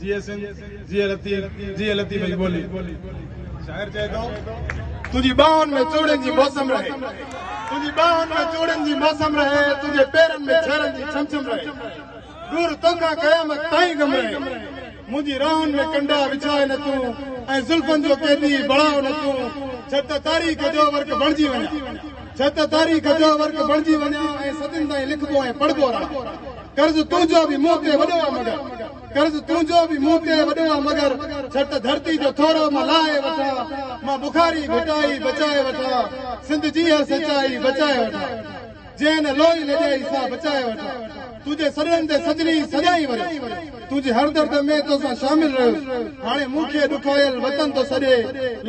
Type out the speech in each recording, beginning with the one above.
जी लतीफ जी बोली शायर चए थो तुझी बाहुनि में चूड़ियुनि जी मौसम रहे तुझी बाहुनि में चूड़ियुनि जी मौसम रहे तुझे पेरनि में छरनि जी छमछम रहे दूर तोखां क़यामत ताईं गम रहे मुंहिंजी राहुनि में कंडा विछाए न तूं ऐं ज़ुल्फनि जो कैदी बणाओ न तूं छत तारीख़ जो वर्क बणिजी वञा छत तारीख़ जो वर्क बणिजी वञा ऐं सदियुनि ताईं लिखबो ऐं पढ़बो रहां कर्ज़ तुंहिंजो बि मूं ते वॾो आहे मगर कर्ज़ तुंहिंजो बि मूं ते वॾो आहे मगर छट धरती जो थोरो मां लाहे वठां मां बुखारी घुटाई बचाए वठां सिंध जी सचाई बचाए वठां जंहिं न लोई लॼाई सा बचाए वठां तुझे सॾनि ते सजनी सजाई वरी तुझे हर दर्द में तोसां शामिल रहियो हाणे मूंखे ॾुखायल वतन थो सॾे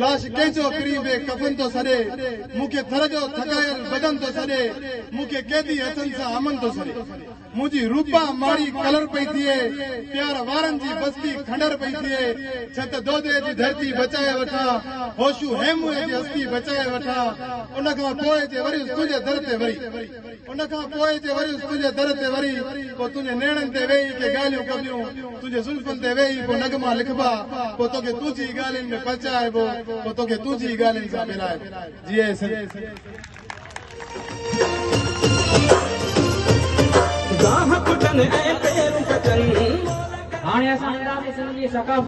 लाश कंहिंजो करीबे कफन थो सॾे मूंखे थर जो थकायल बदन थो सॾे मूंखे कैदी हथनि सां अमन थो सॾे मुंहिंजी रूपा माड़ी कलर पई थिए प्यार वारनि जी बस्ती खंडर पई थिए छत दोदे जी धरती बचाए वठां होशू हेमूअ जी हस्ती बचाए वठां उन खां पोइ जे वरी तुंहिंजे दर ते वरी उन खां पोइ जे वरी तुंहिंजे दर ते वरी पोइ तुंहिंजे नेणनि ते वेही के ॻाल्हियूं कबियूं तुंहिंजे ज़ुल्फनि ते वेही पोइ नगमा लिखबा पोइ तोखे तुंहिंजी ॻाल्हियुनि में पचाइबो पोइ तोखे तुंहिंजी ॻाल्हियुनि सां मिलाइबो जीअं गाह कुटन ऐं पेर कटन हाणे असां सिंधी सकाफ़त